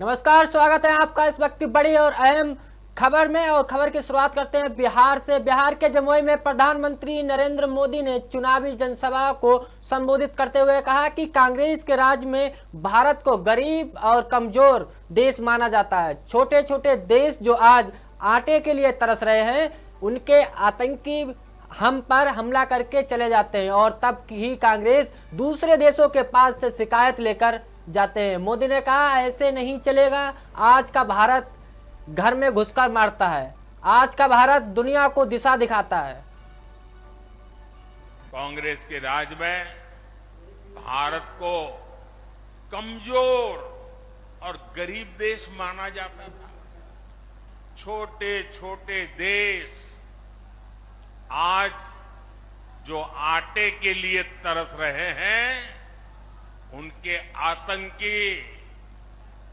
नमस्कार, स्वागत है आपका इस वक्त की बड़ी और अहम खबर में। और खबर की शुरुआत करते हैं बिहार से। बिहार के जमुई में प्रधानमंत्री नरेंद्र मोदी ने चुनावी जनसभा को संबोधित करते हुए कहा कि कांग्रेस के राज में भारत को गरीब और कमजोर देश माना जाता है। छोटे छोटे देश जो आज आटे के लिए तरस रहे हैं, उनके आतंकी हम पर हमला करके चले जाते हैं और तब ही कांग्रेस दूसरे देशों के पास से शिकायत लेकर जाते हैं। मोदी ने कहा, ऐसे नहीं चलेगा। आज का भारत घर में घुसकर मारता है। आज का भारत दुनिया को दिशा दिखाता है। कांग्रेस के राज में भारत को कमजोर और गरीब देश माना जाता था। छोटे छोटे देश आज जो आटे के लिए तरस रहे हैं, उनके आतंकी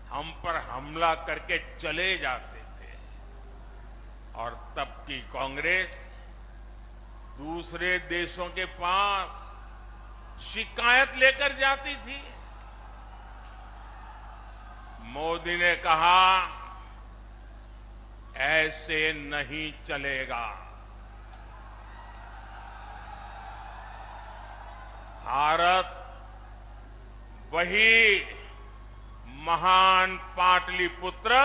हम पर हमला करके चले जाते थे और तब की कांग्रेस दूसरे देशों के पास शिकायत लेकर जाती थी। मोदी ने कहा, ऐसे नहीं चलेगा। भारत वही महान पाटलिपुत्र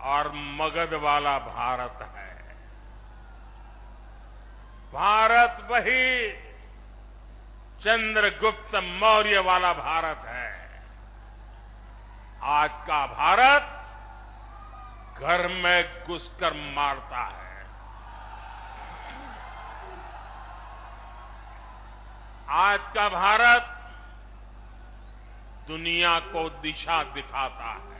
और मगध वाला भारत है। भारत वही चंद्रगुप्त मौर्य वाला भारत है। आज का भारत घर में घुसकर मारता है। आज का भारत दुनिया को दिशा दिखाता है।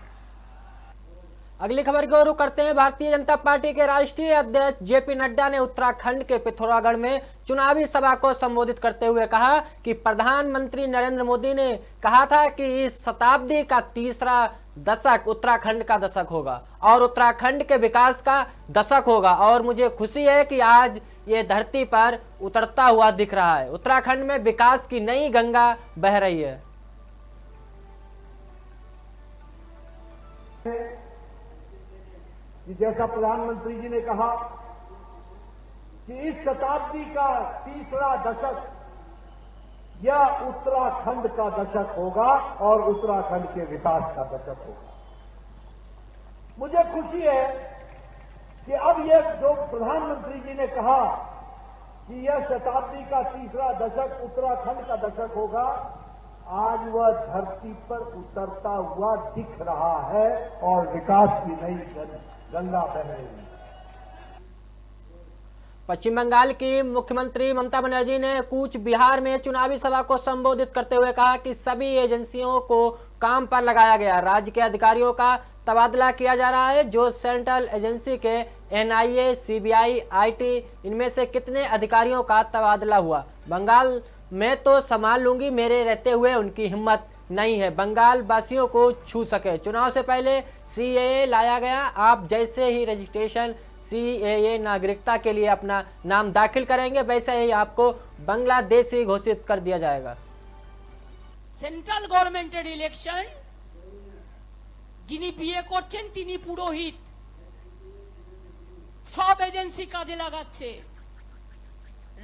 अगली खबर की ओर रुख करते हैं। भारतीय जनता पार्टी के राष्ट्रीय अध्यक्ष जेपी नड्डा ने उत्तराखंड के पिथौरागढ़ में चुनावी सभा को संबोधित करते हुए कहा कि प्रधानमंत्री नरेंद्र मोदी ने कहा था कि इस शताब्दी का तीसरा दशक उत्तराखंड का दशक होगा और उत्तराखंड के विकास का दशक होगा। और मुझे खुशी है कि आज ये धरती पर उतरता हुआ दिख रहा है। उत्तराखंड में विकास की नई गंगा बह रही है। कि जैसा प्रधानमंत्री जी ने कहा कि इस शताब्दी का तीसरा दशक यह उत्तराखंड का दशक होगा और उत्तराखंड के विकास का दशक होगा। मुझे खुशी है कि अब यह जो प्रधानमंत्री जी ने कहा कि यह शताब्दी का तीसरा दशक उत्तराखंड का दशक होगा, आज वह धरती पर उतरता हुआ दिख रहा है और विकास की नई गंगा बह रही है। पश्चिम बंगाल की मुख्यमंत्री ममता बनर्जी ने कूच बिहार में चुनावी सभा को संबोधित करते हुए कहा कि सभी एजेंसियों को काम पर लगाया गया। राज्य के अधिकारियों का तबादला किया जा रहा है। जो सेंट्रल एजेंसी के एनआईए, सीबीआई, आईटी, इनमें से कितने अधिकारियों का तबादला हुआ। बंगाल में तो संभाल लूंगी, मेरे रहते हुए उनकी हिम्मत नहीं है बंगाल वासियों को छू सके। चुनाव से पहले सीएए लाया गया। आप जैसे ही रजिस्ट्रेशन सीएए नागरिकता के लिए अपना नाम दाखिल करेंगे, वैसे ही आपको बांग्लादेशी घोषित कर दिया जाएगा। सेंट्रल गवर्नमेंटेर इलेक्शन जिनी বিয়ে করছেন তিনি পুরোহিত, সব এজেন্সি কাজে লাগাচ্ছে,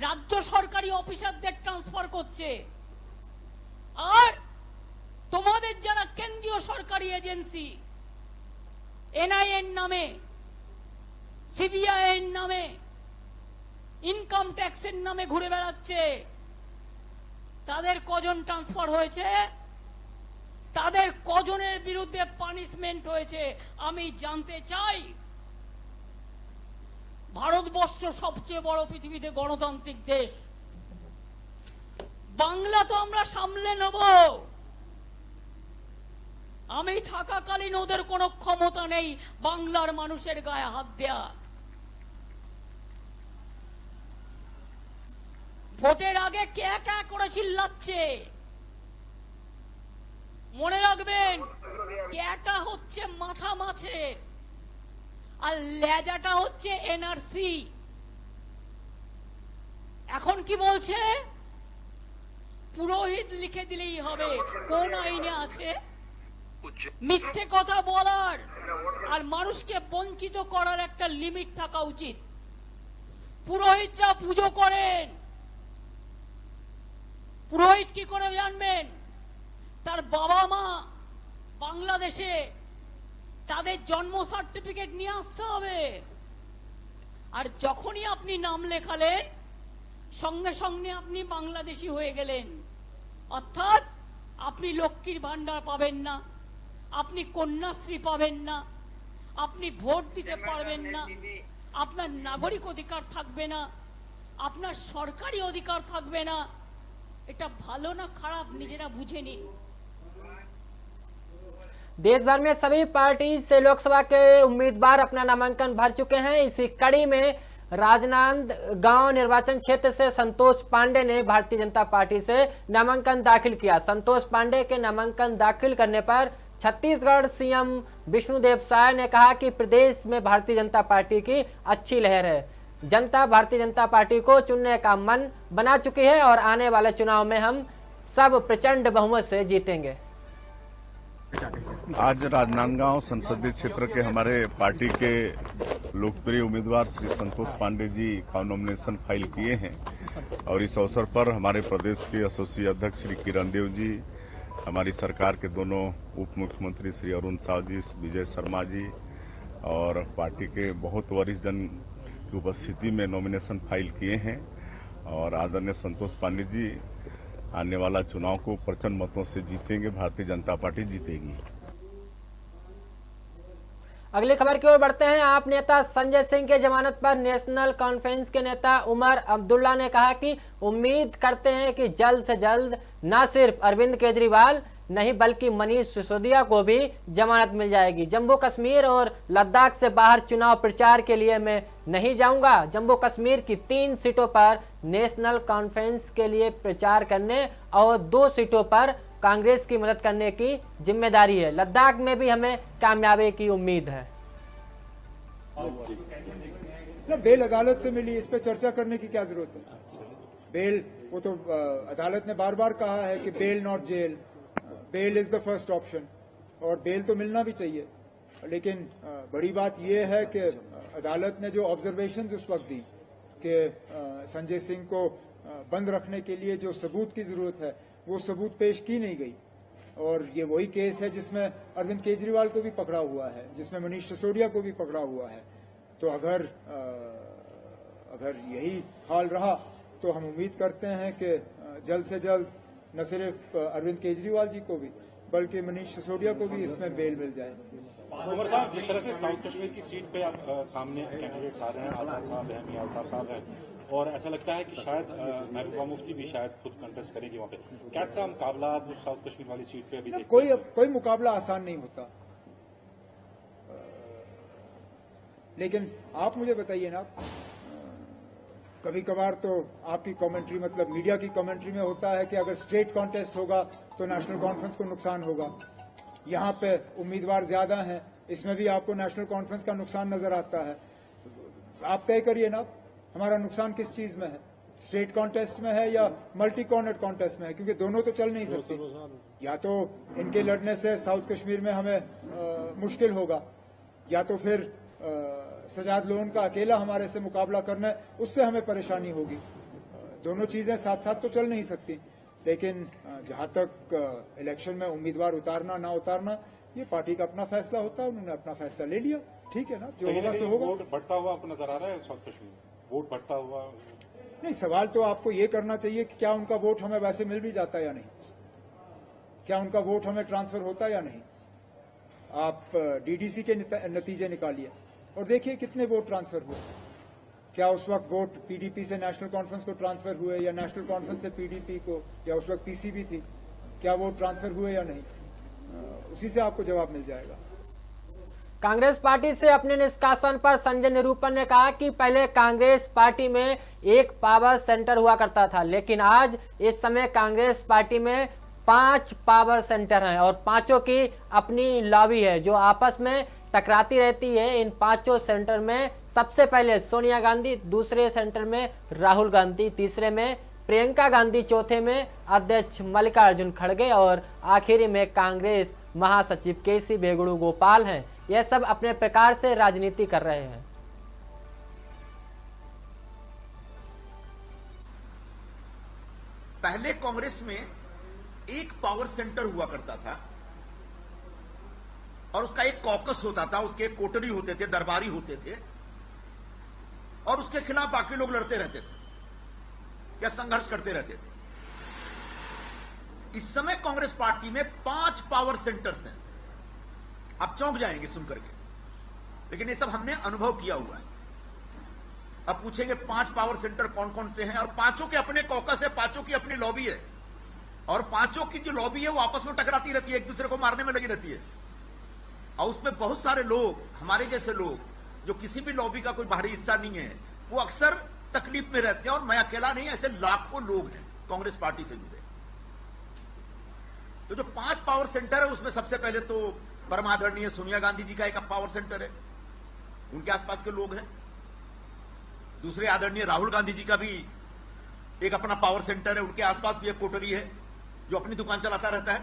রাজ্য সরকারি অফিসারদের ট্রান্সফার করছে। আর তোমাদের যারা কেন্দ্রীয় সরকারি এজেন্সি এনআইএ এর নামে, সিবিআই এর নামে, ইনকাম ট্যাক্সের নামে ঘুরে বেড়াচ্ছে, তাদের কজন ট্রান্সফার হয়েছে, তাদের কজনের বিরুদ্ধে পানিশমেন্ট হয়েছে আমি জানতে চাই। ভারতবর্ষ সবচেয়ে বড় পৃথিবীতে গণতান্ত্রিক দেশ, বাংলা তো আমরা সামলে নেব। আমি থাকাকালীন ওদের কোনো ক্ষমতা নেই বাংলার মানুষের গায়ে হাত দেয়া। ভোটের আগে কে কে করে চিল্লাচ্ছে মনে রাখবেন, কেটা হচ্ছে মাথা মাছের আর লেজাটা হচ্ছে এনআরসি। এখন কি বলছে, পুরোহিত লিখে দিলেই হবে। কোন আইনে আছে? মিথ্যে কথা বলার আর মানুষকে বঞ্চিত করার একটা লিমিট থাকা উচিত। পুরোহিতরা পুজো করেন, পুরোহিত কি করে জানবেন? তার বাবা মা বাংলাদেশে, তাদের জন্ম সার্টিফিকেট নিয়ে আসতে হবে। আর যখনই আপনি নাম লেখালেন সঙ্গে সঙ্গে আপনি বাংলাদেশি হয়ে গেলেন, অর্থাৎ আপনি লক্ষ্মীর ভান্ডার পাবেন না, আপনি কন্যাশ্রী পাবেন না, আপনি ভোট দিতে পারবেন না, আপনার নাগরিক অধিকার থাকবে না, আপনার সরকারি অধিকার থাকবে না। এটা ভালো না খারাপ নিজেরা बुझे नहीं। देश भर में सभी पार्टी से लोकसभा के उम्मीदवार अपना नामांकन भर चुके हैं। इसी कड़ी में राजनांदगांव निर्वाचन क्षेत्र से संतोष पांडे ने भारतीय जनता पार्टी से नामांकन दाखिल किया। संतोष पांडे के नामांकन दाखिल करने पर छत्तीसगढ़ सीएम विष्णुदेव साय ने कहा कि प्रदेश में भारतीय जनता पार्टी की अच्छी लहर है। जनता भारतीय जनता पार्टी को चुनने का मन बना चुकी है और आने वाले चुनाव में हम सब प्रचंड बहुमत से जीतेंगे। आज राजनांदगांव संसदीय क्षेत्र के हमारे पार्टी के लोकप्रिय उम्मीदवार श्री संतोष पांडे जी का नॉमिनेशन फाइल किए हैं और इस अवसर पर हमारे प्रदेश के एसोसिएशन अध्यक्ष श्री किरण देव जी, हमारी सरकार के दोनों उप मुख्यमंत्री श्री अरुण साव जी, विजय शर्मा जी और पार्टी के बहुत वरिष्ठ जन की उपस्थिति में नॉमिनेशन फाइल किए हैं और आदरणीय संतोष पांडे जी आने वाला चुनाव को प्रचंड मतों से जीतेंगे। भारतीय जनता पार्टी जीतेगी। अगली खबर की ओर बढ़ते हैं। आप नेता संजय सिंह के जमानत पर नेशनल कॉन्फ्रेंस के नेता उमर अब्दुल्ला ने कहा कि उम्मीद करते हैं कि जल्द से जल्द न सिर्फ अरविंद केजरीवाल नहीं बल्कि मनीष सिसोदिया को भी जमानत मिल जाएगी। जम्मू कश्मीर और लद्दाख से बाहर चुनाव प्रचार के लिए मैं नहीं जाऊंगा। जम्मू कश्मीर की 3 सीटों पर नेशनल कॉन्फ्रेंस के लिए प्रचार करने और 2 सीटों पर कांग्रेस की मदद करने की जिम्मेदारी है। लद्दाख में भी हमें कामयाबी की उम्मीद है। बेल अदालत से मिली, इस पे चर्चा करने की क्या जरूरत है? बेल, वो तो अदालत ने बार बार कहा है कि bail not jail, bail is the first option, और बेल तो मिलना भी चाहिए। लेकिन बड़ी बात यह है कि अदालत ने जो ऑब्जर्वेशंस उस वक्त दी कि संजय सिंह को बंद रखने के लिए जो सबूत की जरूरत है वो सबूत पेश की नहीं गई। और ये वही केस है जिसमें अरविंद केजरीवाल को भी पकड़ा हुआ है, जिसमें मनीष सिसोदिया को भी पकड़ा हुआ है। तो अगर यही हाल रहा तो हम उम्मीद करते हैं कि जल्द से जल्द न सिर्फ अरविंद केजरीवाल जी को भी बल्कि मनीष सिसोदिया को भी इसमें बेल मिल जाए। उमर साहब, जिस तरह से साउथ कश्मीर की सीट पे आप सामने कैंडिडेट्स आ रहे हैं, आजाद साहब हैं, मियां अल्ताफ साहब हैं, और ऐसा लगता है कि शायद महबूबा मुफ्ती भी शायद खुद कंटेस्ट करेगी वहाँ पे, कैसा मुकाबला आप उस साउथ कश्मीर वाली सीट पे अभी देखते हैं? कोई मुकाबला आसान नहीं होता। लेकिन आप मुझे बताइए ना, कभी कभार तो आपकी कमेंट्री, मतलब मीडिया की कमेंट्री में होता है कि अगर स्ट्रेट कॉन्टेस्ट होगा तो नेशनल कॉन्फ्रेंस को नुकसान होगा। यहाँ पे उम्मीदवार ज्यादा हैं, इसमें भी आपको नेशनल कॉन्फ्रेंस का नुकसान नजर आता है। आप तय करिए ना, हमारा नुकसान किस चीज में है? स्ट्रेट कॉन्टेस्ट में है या मल्टी कॉर्नर कॉन्टेस्ट में है? क्योंकि दोनों तो चल नहीं सकते। या तो इनके लड़ने से साउथ कश्मीर में हमें मुश्किल होगा, या तो फिर सजाद लोन का अकेला हमारे से मुकाबला करना है, उससे हमें परेशानी होगी। दोनों चीजें साथ साथ तो चल नहीं सकती। लेकिन जहां तक इलेक्शन में उम्मीदवार उतारना ना उतारना, ये पार्टी का अपना फैसला होता है। उन्होंने अपना फैसला ले लिया, ठीक है ना, जो होगा सो होगा। वोट बढ़ता हुआ आपको नजर आ रहा है साउथ कश्मीर, वोट बढ़ता हुआ? नहीं, सवाल तो आपको ये करना चाहिए कि क्या उनका वोट हमें वैसे मिल भी जाता या नहीं, क्या उनका वोट हमें ट्रांसफर होता या नहीं। आप डीडीसी के नतीजे निकालिए और देखिए कितने वोट ट्रांसफर हुए। क्या उस वक्त वोट पीडीपी से नेशनल कॉन्फ्रेंस को ट्रांसफर हुए, या नेशनल कॉन्फ्रेंस से पीडीपी को, या उस वक्त पीसीबी थी, क्या वोट ट्रांसफर हुए या नहीं? उसी से आपको जवाब मिल जाएगा। कांग्रेस पार्टी से अपने निष्कासन पर संजय निरूपम ने कहा कि पहले कांग्रेस पार्टी में एक पावर सेंटर हुआ करता था, लेकिन आज इस समय कांग्रेस पार्टी में 5 पावर सेंटर हैं और 5 की अपनी लॉबी है जो आपस में टकराती रहती है। इन 5 सेंटर में सबसे पहले सोनिया गांधी, दूसरे सेंटर में राहुल गांधी, तीसरे में प्रियंका गांधी, चौथे में अध्यक्ष मल्लिकार्जुन खड़गे और आखिरी में कांग्रेस महासचिव केसी वेणुगोपाल हैं। यह सब अपने प्रकार से राजनीति कर रहे हैं। पहले कांग्रेस में एक पावर सेंटर हुआ करता था और उसका एक कॉकस होता था, उसके एक कोटरी होते थे, दरबारी होते थे और उसके खिलाफ बाकी लोग लड़ते रहते थे या संघर्ष करते रहते थे। इस समय कांग्रेस पार्टी में 5 पावर सेंटर्स हैं। आप चौंक जाएंगे सुनकर के, लेकिन ये सब हमने अनुभव किया हुआ है। अब पूछेंगे 5 पावर सेंटर कौन कौन से हैं, और पांचों के अपने कॉकस है, पांचों की अपनी लॉबी है और पांचों की जो लॉबी है वो आपस में टकराती रहती है, एक दूसरे को मारने में लगी रहती है। और उसमें बहुत सारे लोग, हमारे जैसे लोग जो किसी भी लॉबी का कोई बाहरी हिस्सा नहीं है, वो अक्सर तकलीफ में रहते हैं। और मैं अकेला नहीं, ऐसे लाखों लोग हैं कांग्रेस पार्टी से जुड़े। तो जो 5 पावर सेंटर है उसमें सबसे पहले तो परमादरणीय सोनिया गांधी जी का एक पावर सेंटर है, उनके आसपास के लोग हैं। दूसरे आदरणीय राहुल गांधी जी का भी एक अपना पावर सेंटर है, उनके आसपास भी एक कोटरी है जो अपनी दुकान चलाता रहता है।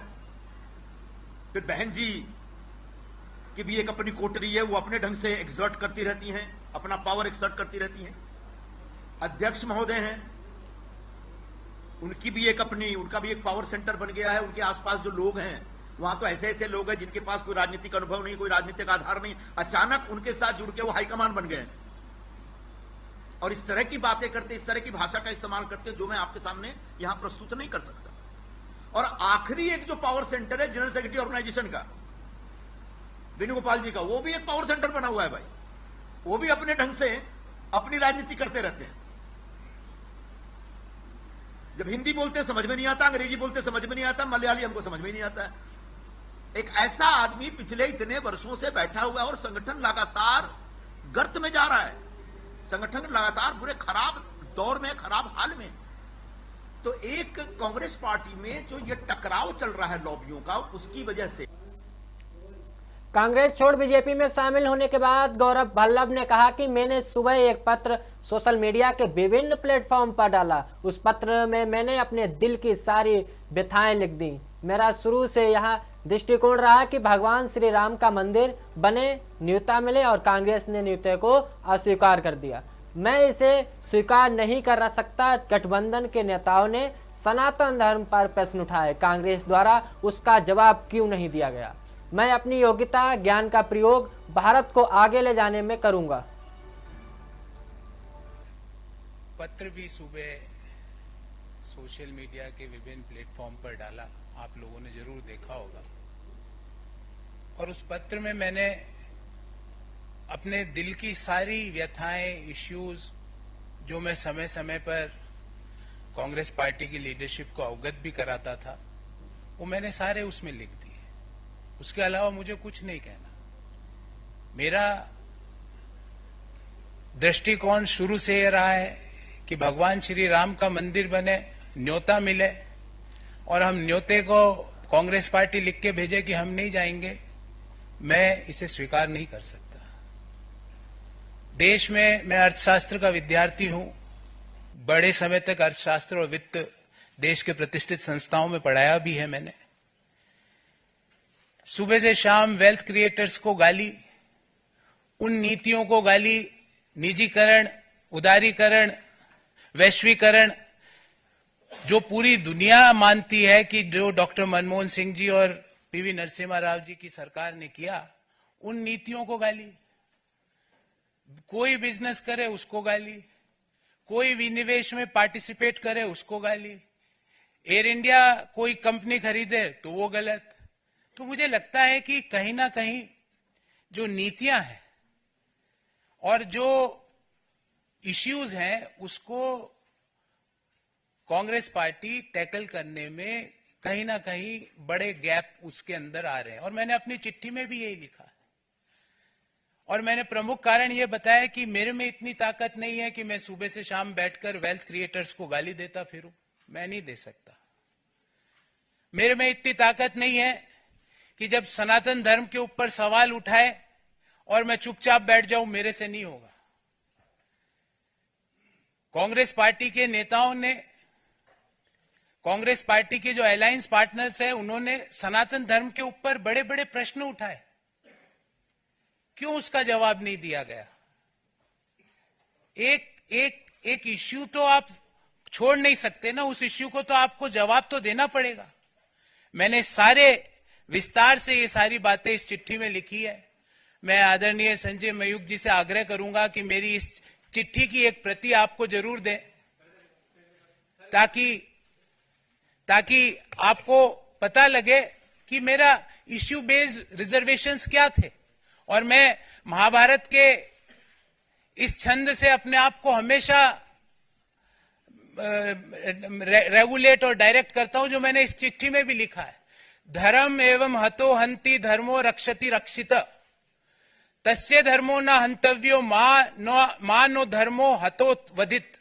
फिर बहन जी की भी एक अपनी कोटरी है, वो अपने ढंग से एक्सर्ट करती रहती हैं, अपना पावर एक्सर्ट करती रहती हैं। अध्यक्ष महोदय हैं, उनकी भी एक अपनी, उनका भी एक पावर सेंटर बन गया है। उनके आसपास जो लोग हैं वहां तो ऐसे ऐसे लोग हैं जिनके पास कोई राजनीतिक अनुभव नहीं, कोई राजनीतिक आधार नहीं, अचानक उनके साथ जुड़ के वो हाईकमान बन गए और इस तरह की बातें करते, इस तरह की भाषा का इस्तेमाल करते जो मैं आपके सामने यहां प्रस्तुत नहीं कर सकता। और आखिरी एक जो पावर सेंटर है जनरल सेक्रेटरी ऑर्गेनाइजेशन का, वेणुगोपाल जी का, वो भी एक पावर सेंटर बना हुआ है भाई। वो भी अपने ढंग से अपनी राजनीति करते रहते हैं। जब हिंदी बोलते समझ में नहीं आता, अंग्रेजी बोलते समझ में नहीं आता, मलयाली हमको समझ में नहीं आता है। एक ऐसा आदमी पिछले इतने वर्षों से बैठा हुआ है और संगठन लगातार गर्त में जा रहा है, संगठन लगातार बुरे खराब दौर में, खराब हाल में। तो एक कांग्रेस पार्टी में जो ये टकराव चल रहा है लॉबियों का, उसकी वजह से कांग्रेस छोड़ बीजेपी में शामिल होने के बाद गौरव भल्लभ ने कहा कि मैंने सुबह एक पत्र सोशल मीडिया के विभिन्न प्लेटफॉर्म पर डाला। उस पत्र में मैंने अपने दिल की सारी व्यथाएं लिख दी। मेरा शुरू से यह दृष्टिकोण रहा कि भगवान श्री राम का मंदिर बने, न्योता मिले, और कांग्रेस ने न्योते को अस्वीकार कर दिया। मैं इसे स्वीकार नहीं कर सकता। गठबंधन के नेताओं ने सनातन धर्म पर प्रश्न उठाए, कांग्रेस द्वारा उसका जवाब क्यों नहीं दिया गया। मैं अपनी योग्यता, ज्ञान का प्रयोग भारत को आगे ले जाने में करूंगा। पत्र भी सुबह सोशल मीडिया के विभिन्न प्लेटफॉर्म पर डाला, आप लोगों ने जरूर देखा होगा। और उस पत्र में मैंने अपने दिल की सारी व्यथाएं, इश्यूज जो मैं समय समय पर कांग्रेस पार्टी की लीडरशिप को अवगत भी कराता था, वो मैंने सारे उसमें लिख दिए। उसके अलावा मुझे कुछ नहीं कहना। मेरा दृष्टिकोण शुरू से यह रहा है कि भगवान श्री राम का मंदिर बने, न्योता मिले, और हम न्योते को कांग्रेस पार्टी लिख के भेजे कि हम नहीं जाएंगे, मैं इसे स्वीकार नहीं कर सकता। देश में मैं अर्थशास्त्र का विद्यार्थी हूं, बड़े समय तक अर्थशास्त्र और वित्त देश के प्रतिष्ठित संस्थाओं में पढ़ाया भी है मैंने। सुबह से शाम वेल्थ क्रिएटर्स को गाली, उन नीतियों को गाली, निजीकरण, उदारीकरण, वैश्वीकरण, जो पूरी दुनिया मानती है कि जो डॉक्टर मनमोहन सिंह जी और पीवी नरसिम्हा राव जी की सरकार ने किया, उन नीतियों को गाली। कोई बिजनेस करे उसको गाली, कोई विनिवेश में पार्टिसिपेट करे उसको गाली, एयर इंडिया कोई कंपनी खरीदे तो वो गलत। तो मुझे लगता है कि कहीं ना कहीं जो नीतियां हैं और जो इश्यूज हैं उसको कांग्रेस पार्टी टैकल करने में कहीं ना कहीं बड़े गैप उसके अंदर आ रहे हैं। और मैंने अपनी चिट्ठी में भी यही लिखा है। और मैंने प्रमुख कारण यह बताया कि मेरे में इतनी ताकत नहीं है कि मैं सुबह से शाम बैठकर वेल्थ क्रिएटर्स को गाली देता फिरूं, मैं नहीं दे सकता। मेरे में इतनी ताकत नहीं है कि जब सनातन धर्म के ऊपर सवाल उठाए और मैं चुपचाप बैठ जाऊं, मेरे से नहीं होगा। कांग्रेस पार्टी के नेताओं ने कांग्रेस पार्टी के जो अलायंस पार्टनर्स हैं उन्होंने सनातन धर्म के ऊपर बड़े बड़े प्रश्न उठाए, क्यों उसका जवाब नहीं दिया गया? एक इश्यू तो आप छोड़ नहीं सकते ना, उस इश्यू को तो आपको जवाब तो देना पड़ेगा। मैंने सारे विस्तार से ये सारी बातें इस चिट्ठी में लिखी है। मैं आदरणीय संजय मयूख जी से आग्रह करूंगा कि मेरी इस चिट्ठी की एक प्रति आपको जरूर दें, ताकि आपको पता लगे कि मेरा इश्यू बेस्ड रिजर्वेशंस क्या थे। और मैं महाभारत के इस छंद से अपने आप को हमेशा रेगुलेट और डायरेक्ट करता हूं, जो मैंने इस चिट्ठी में भी लिखा है। धर्म एवं हतो हंति धर्मो रक्षति रक्षित, तस्य धर्मो न हंतव्यो मा नो धर्मो हतो वधित।